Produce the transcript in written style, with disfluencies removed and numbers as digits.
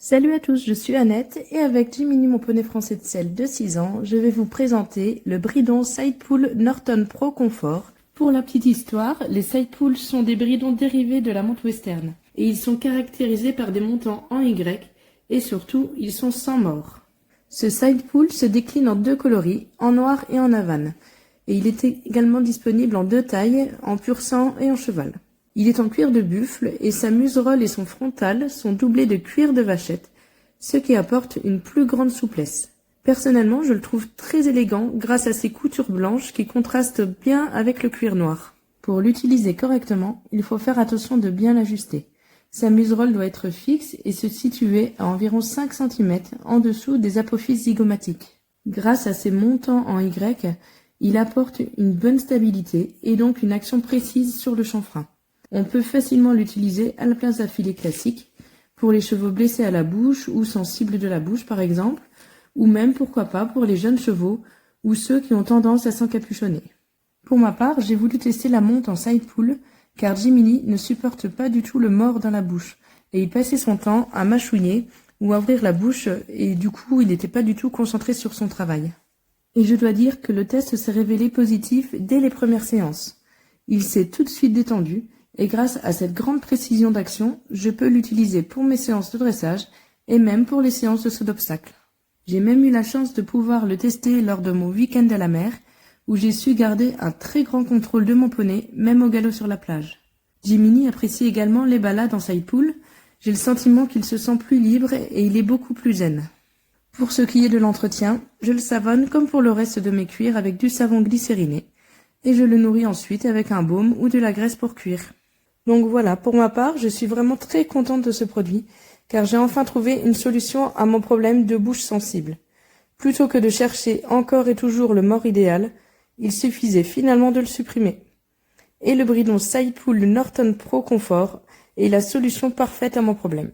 Salut à tous, je suis Annette et avec Jiminy, mon poney français de selle de 6 ans, je vais vous présenter le bridon Sidepool Norton Pro Comfort. Pour la petite histoire, les Sidepools sont des bridons dérivés de la monte western et ils sont caractérisés par des montants en Y et surtout, ils sont sans mors. Ce Sidepool se décline en deux coloris, en noir et en havane, et il est également disponible en deux tailles, en pur sang et en cheval. Il est en cuir de buffle et sa muserolle et son frontal sont doublés de cuir de vachette, ce qui apporte une plus grande souplesse. Personnellement, je le trouve très élégant grâce à ses coutures blanches qui contrastent bien avec le cuir noir. Pour l'utiliser correctement, il faut faire attention de bien l'ajuster. Sa muserolle doit être fixe et se situer à environ 5 cm en dessous des apophyses zygomatiques. Grâce à ses montants en Y, il apporte une bonne stabilité et donc une action précise sur le chanfrein. On peut facilement l'utiliser à la place d'un filet classique, pour les chevaux blessés à la bouche ou sensibles de la bouche par exemple, ou même pourquoi pas pour les jeunes chevaux ou ceux qui ont tendance à s'encapuchonner. Pour ma part, j'ai voulu tester la monte en Sidepool, car Jiminy ne supporte pas du tout le mord dans la bouche, et il passait son temps à mâchouiller ou à ouvrir la bouche, et du coup il n'était pas du tout concentré sur son travail. Et je dois dire que le test s'est révélé positif dès les premières séances. Il s'est tout de suite détendu, et grâce à cette grande précision d'action, je peux l'utiliser pour mes séances de dressage et même pour les séances de saut d'obstacle. J'ai même eu la chance de pouvoir le tester lors de mon week-end à la mer, où j'ai su garder un très grand contrôle de mon poney, même au galop sur la plage. Jiminy apprécie également les balades en Sidepool. J'ai le sentiment qu'il se sent plus libre et il est beaucoup plus zen. Pour ce qui est de l'entretien, je le savonne comme pour le reste de mes cuirs avec du savon glycériné, et je le nourris ensuite avec un baume ou de la graisse pour cuir. Donc voilà, pour ma part, je suis vraiment très contente de ce produit, car j'ai enfin trouvé une solution à mon problème de bouche sensible. Plutôt que de chercher encore et toujours le mort idéal, il suffisait finalement de le supprimer. Et le bridon Sidepool Norton Pro Comfort est la solution parfaite à mon problème.